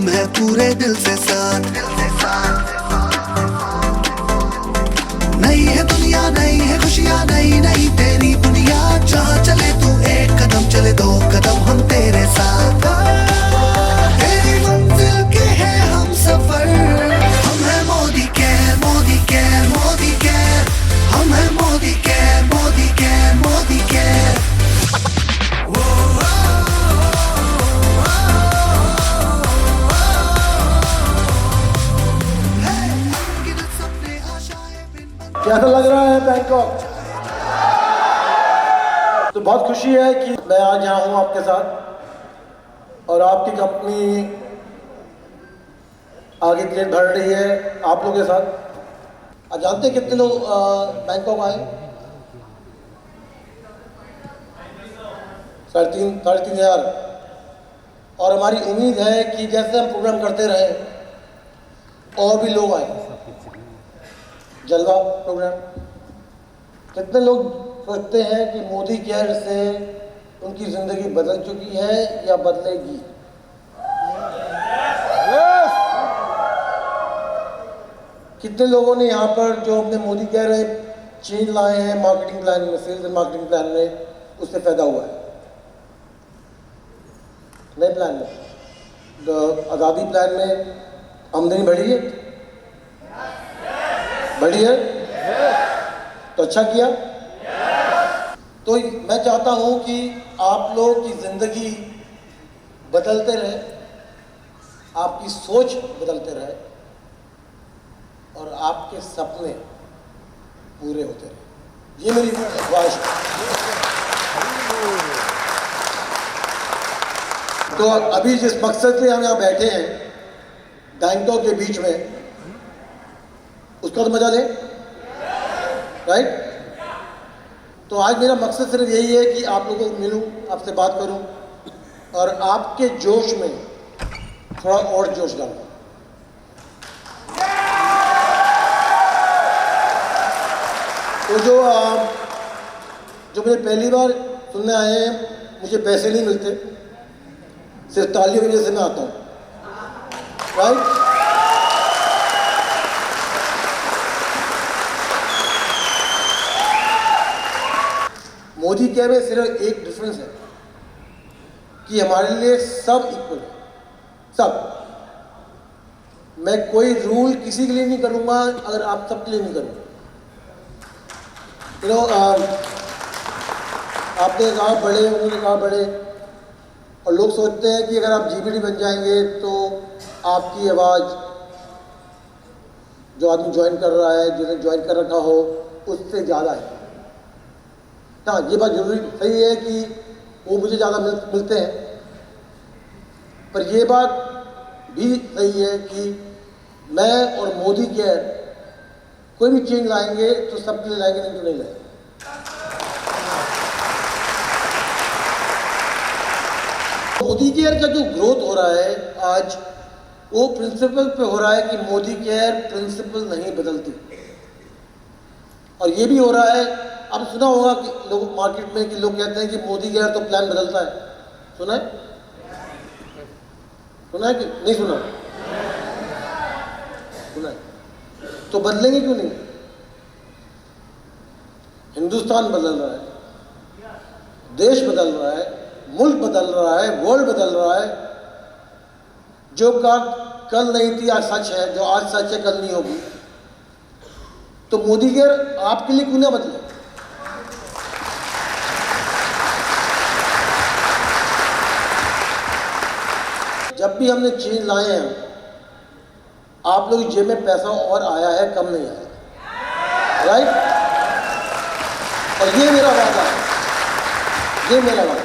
हम हैं पूरे दिल से साथ। नई है दुनिया, नई है खुशियाँ, नई नई तेरी बुनियाद। जहाँ चले तू एक कदम, चले दो कदम हम तेरे साथ। तेरी मंजिल के हैं हम सफर। हम हैं Modi care, Modi care, Modi care. हम हैं Modi care, Modi care, Modi care. कैसा लग रहा है बैंकॉक? तो बहुत खुशी है कि मैं आज यहाँ हूँ आपके साथ और आपकी कंपनी आगे के लिए बढ़ रही है आप लोगों के साथ। आप जानते हैं कितने लोग बैंकॉक आए? 3,500। और हमारी उम्मीद है कि जैसे हम प्रोग्राम करते रहे और भी लोग आए। जलवा प्रोग्राम, कितने लोग सोचते हैं कि मोदी केयर से उनकी जिंदगी बदल चुकी है या बदलेगी? कितने लोगों ने यहाँ पर जो अपने मोदी केयर चेंज लाए हैं मार्केटिंग प्लान में, सेल्स एंड मार्केटिंग प्लान में, उससे फायदा हुआ है? नए प्लान में, तो आज़ादी प्लान में आमदनी बढ़ी है, बढ़ी है, तो अच्छा किया। तो मैं चाहता हूं कि आप लोग की जिंदगी बदलते रहे, आपकी सोच बदलते रहे और आपके सपने पूरे होते रहे। ये मेरी ख्वाहिश है। तो अभी जिस मकसद से हम यहाँ बैठे हैं बैंकॉक के बीच में, उसका तो मजा लें, राइट? तो आज मेरा मकसद सिर्फ यही है कि आप लोगों को मिलूं, आपसे बात करूं और आपके जोश में थोड़ा और जोश डालूं। तो जो मुझे पहली बार सुनने आए हैं, मुझे पैसे नहीं मिलते, सिर्फ तालियों की वजह से मैं आता हूं, राइट? मोदी केयर में सिर्फ एक डिफरेंस है कि हमारे लिए सब इक्वल है, सब। मैं कोई रूल किसी के लिए नहीं करूंगा अगर आप सबके लिए नहीं करूंगा। आपने कहा बड़े, उन्होंने कहा बड़े, और लोग सोचते हैं कि अगर आप जीबीडी बन जाएंगे तो आपकी आवाज़ जो आदमी ज्वाइन कर रहा है, जिसने ज्वाइन कर रखा हो, उससे ज़्यादा है। हाँ, ये बात जरूरी सही है कि वो मुझे ज़्यादा मिलते हैं, पर ये बात भी सही है कि मैं और मोदी केयर कोई भी चेंज लाएंगे तो सबके लिए लाएंगे, नहीं तो नहीं लाएंगे। मोदी केयर का जो ग्रोथ हो रहा है आज, वो प्रिंसिपल पे हो रहा है कि मोदी केयर प्रिंसिपल नहीं बदलती। और ये भी हो रहा है, अब सुना होगा कि लोग मार्केट में कि लोग कहते हैं कि मोदी केयर तो प्लान बदलता है। सुना है? सुना है कि नहीं सुना? सुना है। तो बदलेंगे क्यों नहीं? हिंदुस्तान बदल रहा है, देश बदल रहा है, मुल्क बदल रहा है, वर्ल्ड बदल रहा है। जो बात कल नहीं थी आज सच है, जो आज सच है कल नहीं होगी। तो मोदी केयर आपके लिए क्यों ना बदले? जब भी हमने चेंज लाए हैं, आप लोग जेब में पैसा और आया है, कम नहीं आया, राइट? और ये मेरा वादा है, ये मेरा वादा।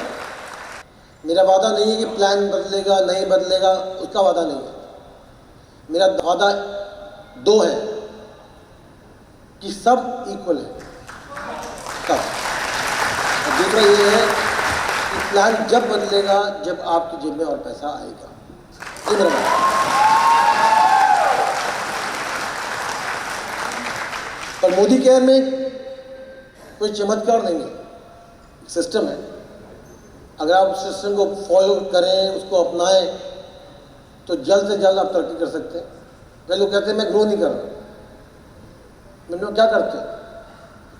मेरा वादा नहीं है कि प्लान बदलेगा नहीं बदलेगा, उसका वादा नहीं है। मेरा वादा दो है कि सब इक्वल है, सब। और दूसरा ये है कि प्लान जब बदलेगा जब आपकी जेब में और पैसा आएगा। ये मेरा वादा है। पर मोदी केयर में कोई चमत्कार नहीं है, सिस्टम है। अगर आप उस सिस्टम को फॉलो करें, उसको अपनाएं, तो जल्द से जल्द आप तरक्की कर सकते हैं। कई लोग कहते हैं मैं ग्रो नहीं कर रहा, मैंने कहा क्या करते हो?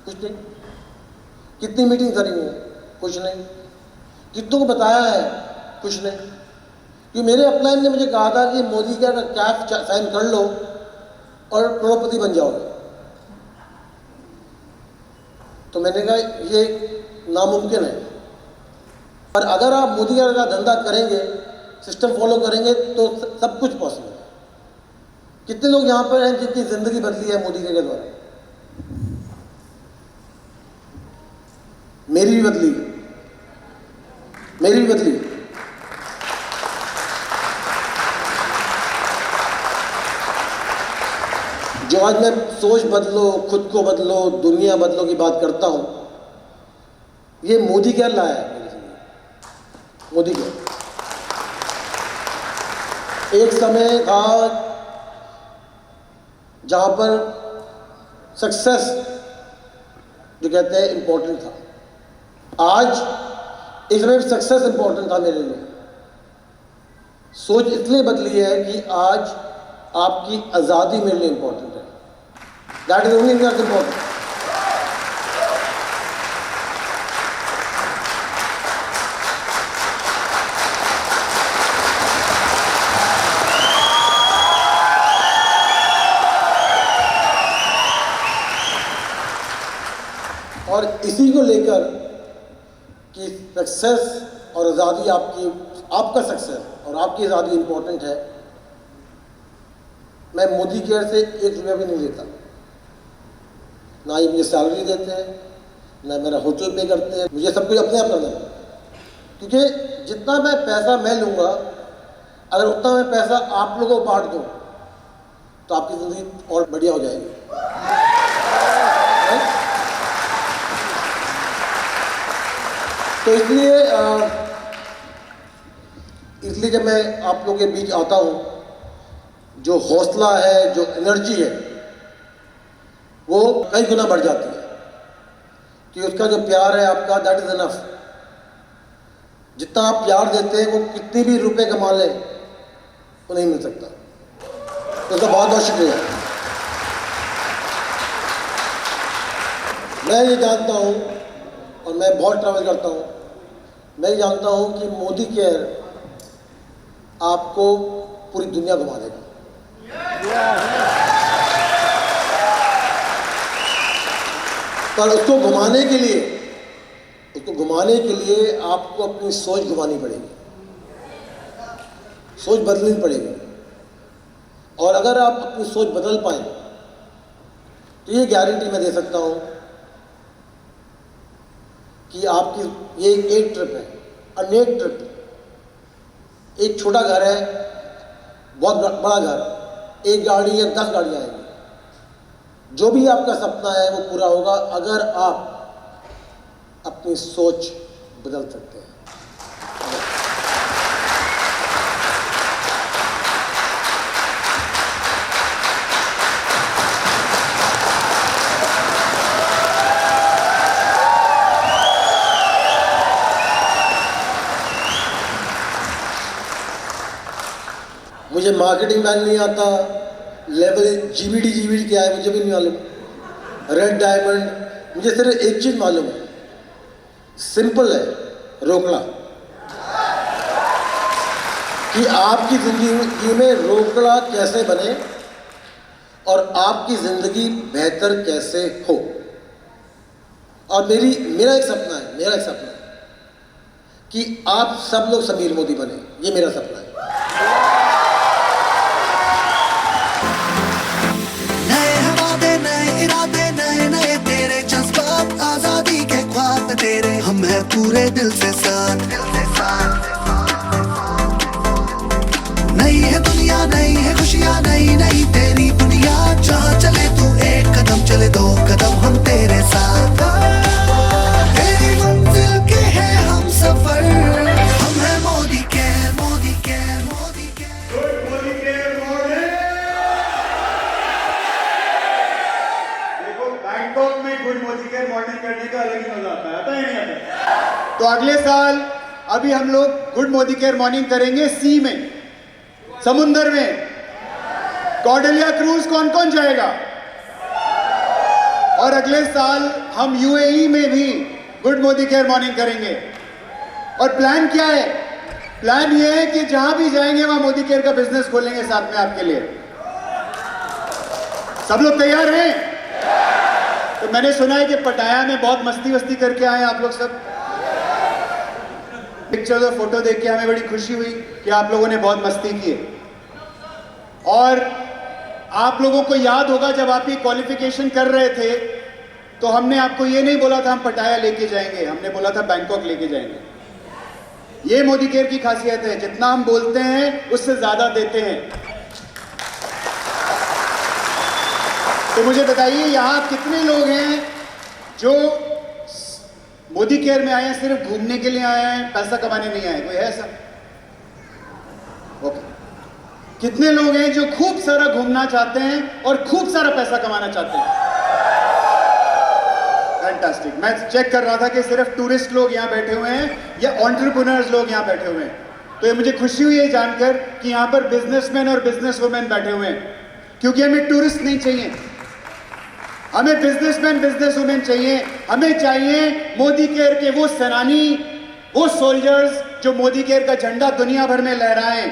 कुछ नहीं। कितनी मीटिंग करी है? कुछ नहीं। कितनों को बताया है? कुछ नहीं। कि मेरे अपलाइन ने मुझे कहा था कि मोदी का कैफ साइन कर लो और करोड़पति बन जाओगे, तो मैंने कहा ये नामुमकिन है। पर अगर आप मोदी का धंधा करेंगे, सिस्टम फॉलो करेंगे, तो सब कुछ पॉसिबल है। कितने लोग यहाँ पर हैं जिनकी जिंदगी बदली है मोदी के द्वारा? मेरी भी बदली, मेरी भी बदली। जो आज मैं सोच बदलो, खुद को बदलो, दुनिया बदलो की बात करता हूं, ये मोदी क्या लाया है मेरी जिंदगी? मोदी क्या? एक समय था जहां पर सक्सेस जो कहते हैं इंपॉर्टेंट था। आज एक समय सक्सेस इंपॉर्टेंट था मेरे लिए। सोच इसलिए बदली है कि आज आपकी आज़ादी मेरे लिए इंपॉर्टेंट है। That is only important. और इसी को लेकर कि सक्सेस और आज़ादी आपका सक्सेस और आपकी आज़ादी इंपॉर्टेंट है, मैं मोदी केयर से 1 रुपया भी नहीं लेता। ना ही मुझे सैलरी देते हैं, ना मेरा होटल पे करते हैं, मुझे सब कुछ अपने आप करना है। क्योंकि जितना मैं पैसा मैं लूँगा, अगर उतना मैं पैसा आप लोगों को बांट दूँ तो आपकी ज़िंदगी और बढ़िया हो जाएगी। तो इसलिए जब मैं आप लोगों के बीच आता हूँ, जो हौसला है, जो एनर्जी है, वो कई गुना बढ़ जाती है। कि उसका जो प्यार है आपका, दैट इज इनफ। जितना आप प्यार देते हैं, वो कितने भी रुपए कमा लें, वो नहीं मिल सकता। तो उसका बहुत बहुत शुक्रिया। मैं ये जानता हूँ, और मैं बहुत ट्रैवल करता हूँ, मैं ये जानता हूँ कि मोदी केयर आपको पूरी दुनिया घुमा देगा। पर उसको घुमाने के लिए आपको अपनी सोच घुमानी पड़ेगी, सोच बदलनी पड़ेगी। और अगर आप अपनी सोच बदल पाए तो ये गारंटी मैं दे सकता हूं कि आपकी ये एक ट्रिप है, अनेक ट्रिप। एक छोटा घर है, बहुत बड़ा घर, 1 गाड़ी या 10 गाड़ियां आएंगी। जो भी आपका सपना है वो पूरा होगा अगर आप अपनी सोच बदल सकते हैं। मुझे मार्केटिंग प्लान नहीं आता, लेवल जीबीडी क्या है मुझे भी नहीं मालूम, रेड डायमंड, मुझे सिर्फ एक चीज मालूम है, सिंपल है, रोकड़ा। कि आपकी जिंदगी में रोकड़ा कैसे बने और आपकी जिंदगी बेहतर कैसे हो। और मेरा एक सपना है कि आप सब लोग समीर मोदी बने, ये मेरा सपना है। तेरे हम हैं पूरे दिल से साथ। नई है दुनिया, नई है खुशियाँ, नई नई तेरी दुनिया। जहाँ चले तू 1 कदम, चले 2 कदम हम तेरे साथ। तेरी मंजिल के हैं हम सफर, हम हैं Modi care, Modi care, Modi care. Good Modi care morning. देखो बैंकॉक में गुड मोदी केयर मॉर्निंग करने का अलग ही मजा आता है नहीं आता? तो अगले साल अभी हम लोग गुड मोदी केयर मॉर्निंग करेंगे सी में। समुंदर में कॉर्डेलिया क्रूज कौन कौन जाएगा? और अगले साल हम यूएई में भी गुड मोदी केयर मॉर्निंग करेंगे। और प्लान क्या है? प्लान ये है कि जहां भी जाएंगे वहां मोदी केयर का बिजनेस खोलेंगे साथ में आपके लिए। सब लोग तैयार हैं? तो मैंने सुना है कि पटाया में बहुत मस्ती वस्ती करके आए आप लोग सब। पिक्चर और फोटो देख के हमें बड़ी खुशी हुई कि आप लोगों ने बहुत मस्ती की है। और आप लोगों को याद होगा जब आप ये क्वालिफिकेशन कर रहे थे तो हमने आपको ये नहीं बोला था हम पटाया लेके जाएंगे, हमने बोला था बैंकॉक लेके जाएंगे। ये मोदी केयर की खासियत है, जितना हम बोलते हैं उससे ज्यादा देते हैं। तो मुझे बताइए यहां कितने लोग हैं जो मोदी केयर में आए हैं सिर्फ घूमने के लिए आए हैं, पैसा कमाने नहीं आए? कोई है ऐसा? ओके। कितने लोग हैं जो खूब सारा घूमना चाहते हैं और खूब सारा पैसा कमाना चाहते हैं? फैंटास्टिक। मैं चेक कर रहा था कि सिर्फ टूरिस्ट लोग यहां बैठे हुए हैं या एंटरप्रेन्योर्स लोग यहां बैठे हुए हैं। तो ये मुझे खुशी हुई है जानकर कि यहां पर बिजनेसमैन और बिजनेस वुमेन बैठे हुए हैं, क्योंकि हमें टूरिस्ट नहीं चाहिए, हमें बिजनेसमैन बिजनेस वुमेन चाहिए। हमें चाहिए मोदी केयर के वो सेनानी, वो सोल्जर्स जो मोदी केयर का झंडा दुनिया भर में लहराएं।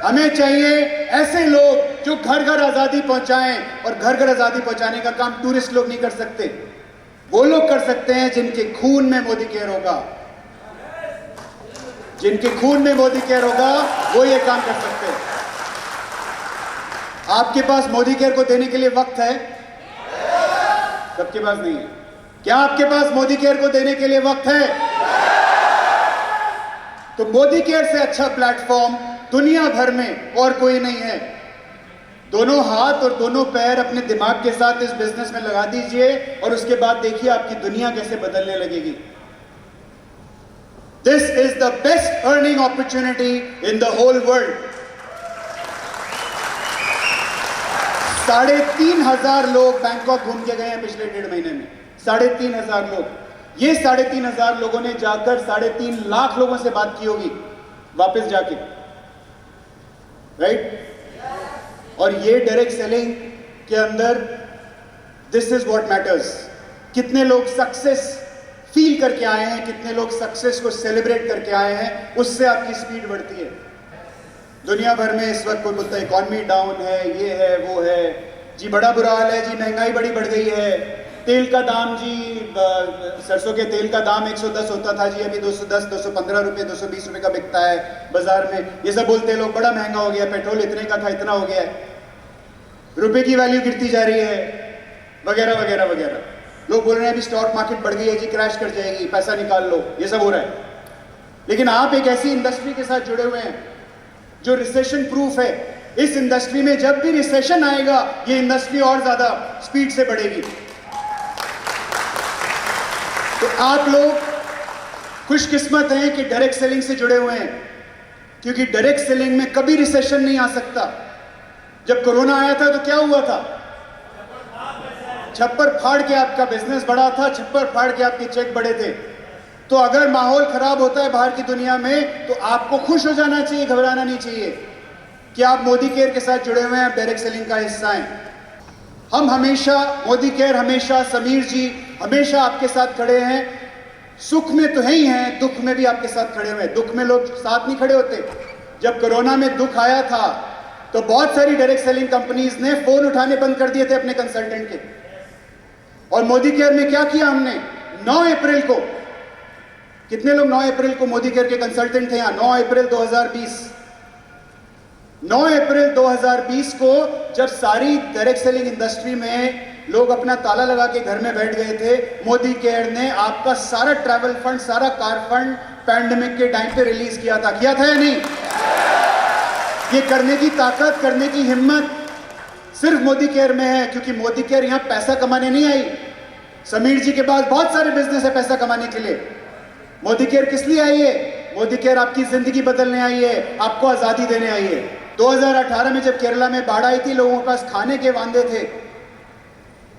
हमें चाहिए ऐसे लोग जो घर घर आजादी पहुंचाएं, और घर घर आजादी पहुंचाने का काम टूरिस्ट लोग नहीं कर सकते, वो लोग कर सकते हैं जिनके खून में मोदी केयर होगा। जिनके खून में मोदी केयर होगा वो ये काम कर सकते हैं। आपके पास मोदी केयर को देने के लिए वक्त है? सबके पास नहीं है। क्या आपके पास मोदी केयर को देने के लिए वक्त है? तो मोदी केयर से अच्छा प्लेटफॉर्म दुनिया भर में और कोई नहीं है। दोनों हाथ और दोनों पैर अपने दिमाग के साथ इस बिजनेस में लगा दीजिए और उसके बाद देखिए आपकी दुनिया कैसे बदलने लगेगी। This is the best earning opportunity in the whole world. 3,500 लोग बैंकॉक घूम के गए हैं पिछले 1.5 महीने में। 3,500 लोग। ये 3,500 लोगों ने जाकर 3.5 लाख लोगों से बात की होगी वापस जाके, राइट? और ये डायरेक्ट सेलिंग के अंदर दिस इज व्हाट मैटर्स। कितने लोग सक्सेस फील करके आए हैं, कितने लोग सक्सेस को सेलिब्रेट करके आए हैं, उससे आपकी स्पीड बढ़ती है। दुनिया भर में इस वक्त कोई बोलता है इकॉनमी डाउन है, ये है वो है, जी बड़ा बुरा हाल है, जी महंगाई बड़ी बढ़ गई है, तेल का दाम जी सरसों के तेल का दाम 110 होता था जी अभी 210, 215 रुपए, 220 रुपए का बिकता है बाजार में। ये सब बोलते हैं लोग, बड़ा महंगा हो गया, पेट्रोल इतने का था इतना हो गया है, रुपए की वैल्यू गिरती जा रही है, वगैरह वगैरह वगैरह। लोग बोल रहे हैं अभी स्टॉक मार्केट बढ़ गई है जी, क्रैश कर जाएगी, पैसा निकाल लो, ये सब हो रहा है। लेकिन आप एक ऐसी इंडस्ट्री के साथ जुड़े हुए हैं जो रिसेशन प्रूफ है। इस इंडस्ट्री में जब भी रिसेशन आएगा ये इंडस्ट्री और ज्यादा स्पीड से बढ़ेगी। तो आप लोग खुशकिस्मत हैं कि डायरेक्ट सेलिंग से जुड़े हुए हैं, क्योंकि डायरेक्ट सेलिंग में कभी रिसेशन नहीं आ सकता। जब कोरोना आया था तो क्या हुआ था? छप्पर फाड़ के आपका बिजनेस बढ़ा था, छप्पर फाड़ के आपके चेक बढ़े थे। तो अगर माहौल खराब होता है बाहर की दुनिया में तो आपको खुश हो जाना चाहिए, घबराना नहीं चाहिए कि आप मोदी केयर के साथ जुड़े हुए हैं, आप डायरेक्ट सेलिंग का हिस्सा हैं। हम हमेशा मोदी केयर, हमेशा समीर जी हमेशा आपके साथ खड़े हैं। सुख में तो है ही हैं, दुख में भी आपके साथ खड़े हुए हैं। दुख में लोग साथ नहीं खड़े होते। जब कोरोना में दुख आया था तो बहुत सारी डायरेक्ट सेलिंग कंपनीज ने फोन उठाने बंद कर दिए थे अपने कंसल्टेंट के। और मोदी केयर में क्या किया हमने? 9 अप्रैल को, कितने लोग 9 अप्रैल को मोदी केयर के कंसल्टेंट थे यहाँ? 9 अप्रैल 2020। 9 अप्रैल 2020 को जब सारी डायरेक्ट सेलिंग इंडस्ट्री में लोग अपना ताला लगा के घर में बैठ गए थे, मोदी केयर ने आपका सारा ट्रैवल फंड, सारा कार फंड पैंडेमिक के टाइम पे रिलीज किया था या नहीं? ये करने की ताकत, करने की हिम्मत सिर्फ मोदी केयर में है, क्योंकि मोदी केयर यहां पैसा कमाने नहीं आई। समीर जी के पास बहुत सारे बिजनेस है पैसा कमाने के लिए। मोदी केयर किस लिए आई है? मोदी केयर आपकी जिंदगी बदलने आई है, आपको आजादी देने आई है। 2018 में जब केरला में बाढ़ आई थी, लोगों के पास खाने के वांदे थे,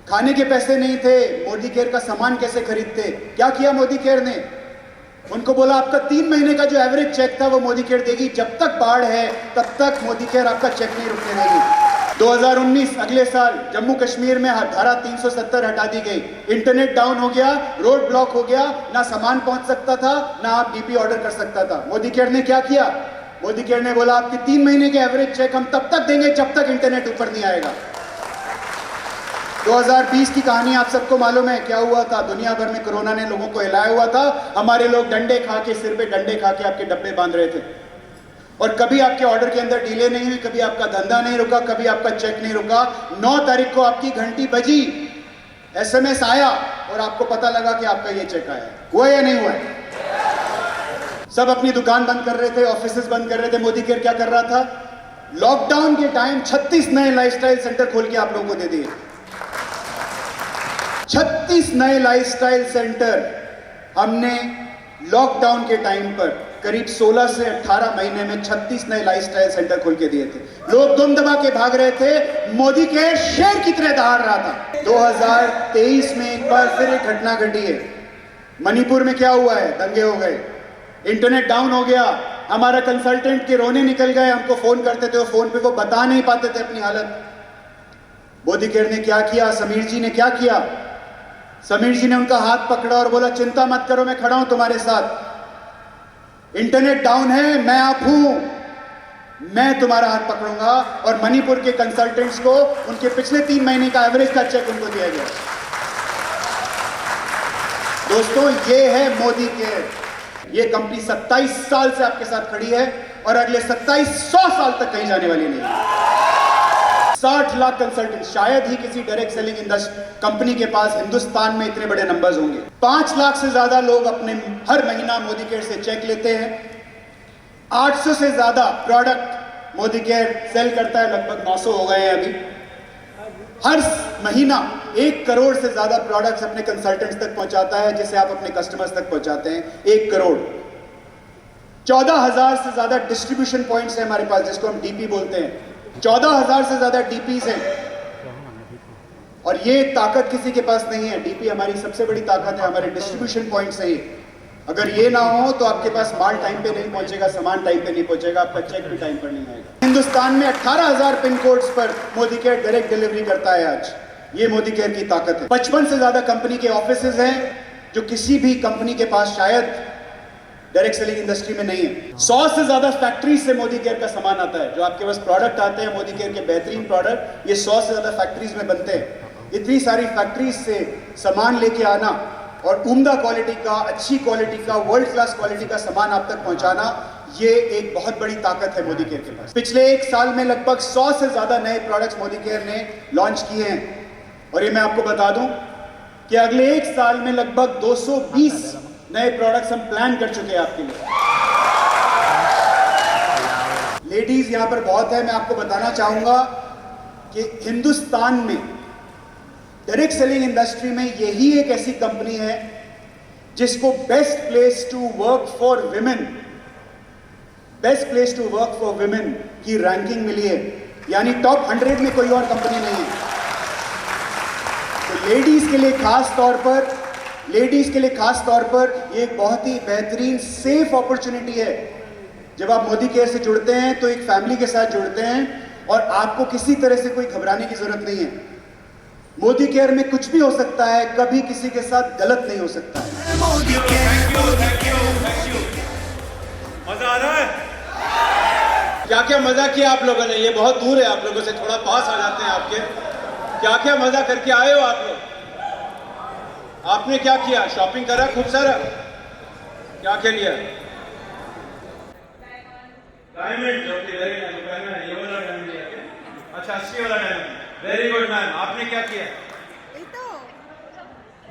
खाने के पैसे नहीं थे, मोदी केयर का सामान कैसे खरीदते? क्या किया मोदी केयर ने? उनको बोला आपका 3 महीने का जो एवरेज चेक था वो मोदी केयर देगी, जब तक बाढ़ है तब तक मोदी केयर आपका चेक नहीं रुकने देगी। 2019 अगले साल जम्मू कश्मीर में धारा 370 हटा दी गई, इंटरनेट डाउन हो गया, रोड ब्लॉक हो गया, ना सामान पहुंच सकता था, ना आप डीपी ऑर्डर कर सकता था। मोदी केयर ने क्या किया? मोदी केयर ने बोला आपके 3 महीने के एवरेज चेक हम तब तक देंगे जब तक इंटरनेट ऊपर नहीं आएगा। 2020 की कहानी आप सबको मालूम है क्या हुआ था। दुनिया भर में कोरोना ने लोगों को हिलाया हुआ था, हमारे लोग डंडे खा के, सिर पे डंडे खा के आपके डब्बे बांध रहे थे, और कभी आपके ऑर्डर के अंदर डिले नहीं हुई, कभी आपका धंधा नहीं रुका, कभी आपका चेक नहीं रुका। 9 तारीख को आपकी घंटी बजी, एसएमएस आया और आपको पता लगा कि आपका ये चेक आया है। हुआ या नहीं हुआ है? सब अपनी दुकान बंद कर रहे थे, ऑफिसेज बंद कर रहे थे। मोदी केयर क्या कर रहा था? लॉकडाउन के टाइम 36 नए लाइफस्टाइल सेंटर खोल के आप लोगों को दे दिए। 36 नए लाइफस्टाइल सेंटर हमने लॉकडाउन के टाइम पर करीब 16 से 18 महीने में 36 नए लाइफस्टाइल सेंटर खोल के दिए थे। लोग दुम दबा के भाग रहे थे, मोदी के शेर की तरह दहाड़ रहा था। 2023 में एक बार फिर एक घटना घटी है। मणिपुर में क्या हुआ है? दंगे हो गए, इंटरनेट डाउन हो गया, हमारा कंसल्टेंट के रोने निकल गए। हमको फोन करते थे, फोन पे वो बता नहीं पाते थे अपनी हालत। मोदी केयर ने क्या किया? समीर जी ने क्या किया? समीर जी ने उनका हाथ पकड़ा और बोला चिंता मत करो, मैं खड़ा हूं तुम्हारे साथ। इंटरनेट डाउन है, मैं आप हूं, मैं तुम्हारा हाथ पकड़ूंगा। और मणिपुर के कंसल्टेंट्स को उनके पिछले 3 महीने का एवरेज का चेक उनको दिया गया। दोस्तों, ये है मोदी केयर। ये कंपनी 27 साल से आपके साथ खड़ी है और अगले 2700 साल तक कहीं जाने वाली नहीं है। 60 लाख कंसल्टेंट, शायद ही किसी डायरेक्ट सेलिंग इंडस्ट्री कंपनी के पास हिंदुस्तान में इतने बड़े नंबर्स होंगे। 5 लाख से ज्यादा लोग अपने हर महीना मोदी केयर से चेक लेते हैं। 800 से ज्यादा प्रोडक्ट मोदी केयर सेल करता है, लगभग 900 हो गए हैं अभी। हर महीना 1 करोड़ से ज्यादा प्रोडक्ट्स अपने कंसल्टेंट्स तक पहुंचाता है, जिसे आप अपने कस्टमर्स तक पहुंचाते हैं। 1 करोड़। 14,000 से ज्यादा डिस्ट्रीब्यूशन पॉइंट्स हैं हमारे पास, जिसको हम डीपी बोलते हैं। 14,000 से ज्यादा डीपीज हैं, और ये ताकत किसी के पास नहीं है। डीपी हमारी सबसे बड़ी ताकत है, हमारे डिस्ट्रीब्यूशन पॉइंट्स है ये। अगर ये ना हो तो आपके पास माल टाइम पे नहीं पहुंचेगा, सामान टाइम पे नहीं पहुंचेगा, आपका चेक भी टाइम पर नहीं आएगा। हिंदुस्तान में 18,000 पिन कोड्स पर मोदी केयर डायरेक्ट डिलीवरी करता है आज। ये मोदी केयर की ताकत है। 55 से ज्यादा कंपनी के ऑफिसेज हैं, जो किसी भी कंपनी के पास शायद डायरेक्ट सेलिंग इंडस्ट्री में नहीं है। 100 से ज्यादा फैक्ट्रीज से मोदी केयर का सामान आता है। जो आपके पास प्रोडक्ट आते हैं मोदी केयर के बेहतरीन प्रोडक्ट, ये 100 से ज्यादा फैक्ट्रीज में बनते हैं। इतनी सारी फैक्ट्रीज से सामान लेके आना और उम्दा क्वालिटी का, अच्छी क्वालिटी का, वर्ल्ड क्लास क्वालिटी का सामान आप तक पहुंचाना, ये एक बहुत बड़ी ताकत है मोदी केयर के पास। पिछले 1 साल में लगभग 100 से ज्यादा नए प्रोडक्ट्स मोदी केयर ने लॉन्च किए हैं। और ये मैं आपको बता दूं कि अगले 1 साल में लगभग 220 नए प्रोडक्ट्स हम प्लान कर चुके हैं आपके लिए। लेडीज यहां पर बहुत है। मैं आपको बताना चाहूंगा कि हिंदुस्तान में डायरेक्ट सेलिंग इंडस्ट्री में यही एक ऐसी कंपनी है जिसको best place to work for women, best place to work for women की रैंकिंग मिली है। यानी टॉप 100 में कोई और कंपनी नहीं है। तो लेडीज के लिए खास तौर पर ये एक बहुत ही बेहतरीन सेफ अपॉर्चुनिटी है। जब आप मोदी केयर से जुड़ते हैं तो एक फैमिली के साथ जुड़ते हैं और आपको किसी तरह से कोई घबराने की जरूरत नहीं है। मोदी केयर में कुछ भी हो सकता है, कभी किसी के साथ गलत नहीं हो सकता है। मोदी केयर, मजा आ रहा है? क्या क्या मजा किया आप लोगों ने? ये बहुत दूर है आप लोगों से, थोड़ा पास आ जाते हैं आपके। क्या क्या मजा करके आए हो आप लोग? आपने क्या किया? शॉपिंग करा खूब सारा? क्या क्या लिया? Diamond, okay, very nice. ये वाला डायमंड लिया क्या? अच्छा, 80 वाला डायमंड, वेरी गुड मैम। आपने क्या किया?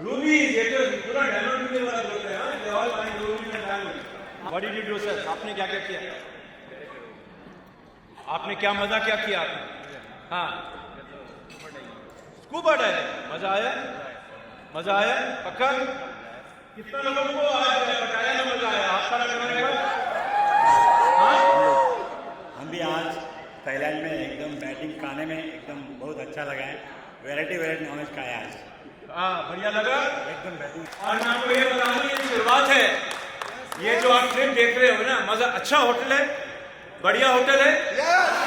रूबी, ये तो पूरा डायमंड रूबी वाला बोलते हैं। हां, they all find Ruby and diamond. What did you do sir? आपने क्या क्या किया? आपने क्या मजा क्या किया आपने? हाँ, स्कूबा डाइविंग। मजा आया? मजा आया? पक्का? कितना लोगों को आज बताया ना मजा आया? आप सारा हम भी आज थाईलैंड में एकदम बैटिंग खाने में एकदम बहुत अच्छा लगा है। वैरायटी नॉलेज का है आज। हाँ, बढ़िया लगा एकदम बैटिंग। और मैं आपको ये बता दूं, ये शुरुआत है। ये जो आप ट्रिप देख रहे हो ना, मजा, अच्छा होटल है, बढ़िया होटल है,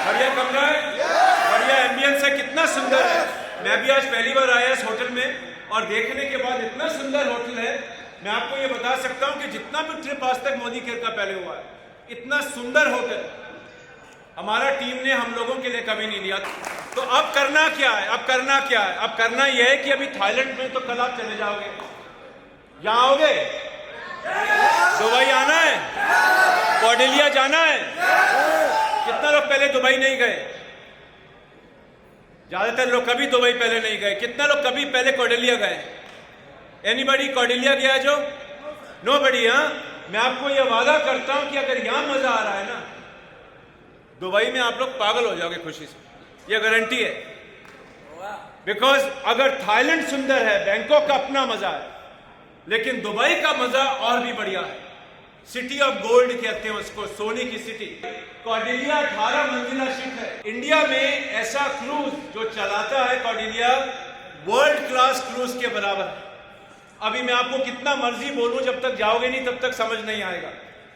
बढ़िया कमरा है, बढ़िया एम्बियंस है, कितना सुंदर है। मैं भी आज पहली बार आया इस होटल में और देखने के बाद इतना सुंदर होटल है। मैं आपको ये बता सकता हूँ कि जितना भी ट्रिप आज तक मोदी केयर का पहले हुआ है, इतना सुंदर होटल हमारा टीम ने हम लोगों के लिए कभी नहीं लिया। तो अब करना क्या है? अब करना क्या है? अब करना यह है कि अभी थाईलैंड में तो कल आप चले जाओगे, यहाँ आओगे, दुबई आना है, कॉर्डेलिया जाना है। कितना लोग पहले दुबई नहीं गए? ज्यादातर लोग कभी दुबई पहले नहीं गए। कितना लोग कभी पहले कॉर्डेलिया गए? एनीबडी कॉर्डेलिया गया जो? नोबडी। हाँ, मैं आपको यह वादा करता हूं कि अगर यहां मजा आ रहा है ना, दुबई में आप लोग पागल हो जाओगे खुशी से, यह गारंटी है। बिकॉज अगर थाईलैंड सुंदर है, बैंकॉक का अपना मजा है, लेकिन दुबई का मजा और भी बढ़िया है। सिटी ऑफ गोल्ड कहते हैं उसको, सोने की सिटी। कॉर्डेलिया 18 मंजिला शिप है। इंडिया में ऐसा क्रूज जो चलाता है कॉर्डेलिया, वर्ल्ड क्लास क्रूज के बराबर है। अभी मैं आपको कितना मर्जी बोलूं, जब तक जाओगे नहीं तब तक समझ नहीं आएगा।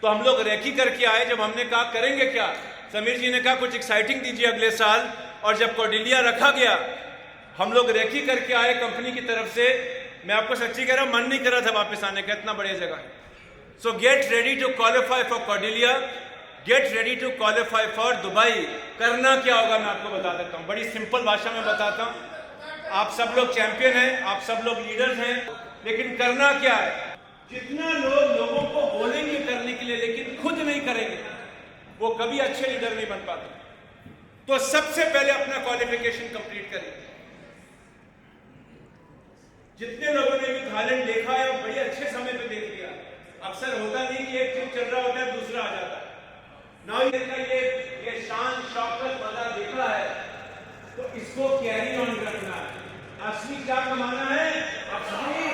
तो हम लोग रेकी करके आए। जब हमने कहा करेंगे क्या, समीर जी ने कहा कुछ एक्साइटिंग दीजिए अगले साल, और जब कॉर्डेलिया रखा गया, हम लोग रेकी करके आए कंपनी की तरफ से। मैं आपको सच्ची कह रहा हूं, मन नहीं कर रहा था वापस आने का, इतना बढ़िया जगह है। So get ready to qualify for Cordelia, get ready to qualify for Dubai. करना क्या होगा मैं आपको बता देता हूं, बड़ी सिंपल भाषा में बताता हूं। आप सब लोग चैंपियन हैं, आप सब लोग लीडर्स हैं, लेकिन करना क्या है? जितना लोग लोगों को बोलेंगे करने के लिए लेकिन खुद नहीं करेंगे, वो कभी अच्छे लीडर नहीं बन पाते। तो सबसे पहले अपना क्वालिफिकेशन कंप्लीट करें। जितने लोगों ने भी थाईलैंड देखा है, वो बड़े अच्छे समय पे देख लिया। अक्सर होता नहीं कि एक ट्रिप चल रहा होता है, दूसरा आ जाता है। ना ये शान शौकत मजा देखा है, तो इसको कैरी ऑन रखना है। असली क्या कमाना है? असली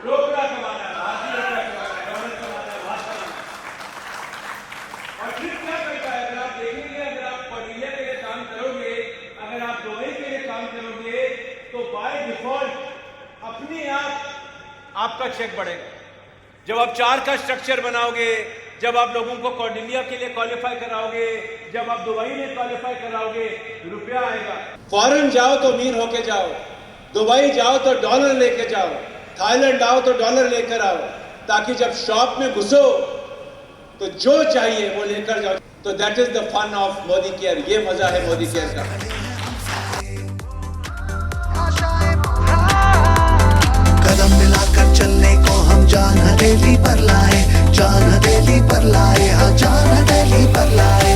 रोकड़ा कमाना है, भारतीय रोकड़ा कमाना है, डॉलर कमाना है, बात कमाना है। और ट्रिप क्या करता है? अगर आप देखेंगे, अगर आप कॉर्डेलिया के लिए काम करोगे, अगर आप दुबई के लिए काम करोगे, तो बाय डिफॉल्ट अपने आप आपका चेक बढ़ेगा। जब आप 4 का स्ट्रक्चर बनाओगे, जब आप लोगों को कॉर्डेलिया के लिए क्वालिफाई कराओगे, जब आप दुबई में क्वालिफाई कराओगे, रुपया आएगा। फॉरेन जाओ तो अमीर होके जाओ, दुबई जाओ तो डॉलर लेके जाओ, थाईलैंड आओ तो डॉलर लेकर आओ, ताकि जब शॉप में घुसो तो जो चाहिए वो लेकर जाओ। तो that is the fun of Modi care. ये मजा है मोदी केयर का। कदम मिलाकर चलने को हम जान हथेली पर लाए, जान हथेली पर लाए, हाँ जान हथेली पर लाए।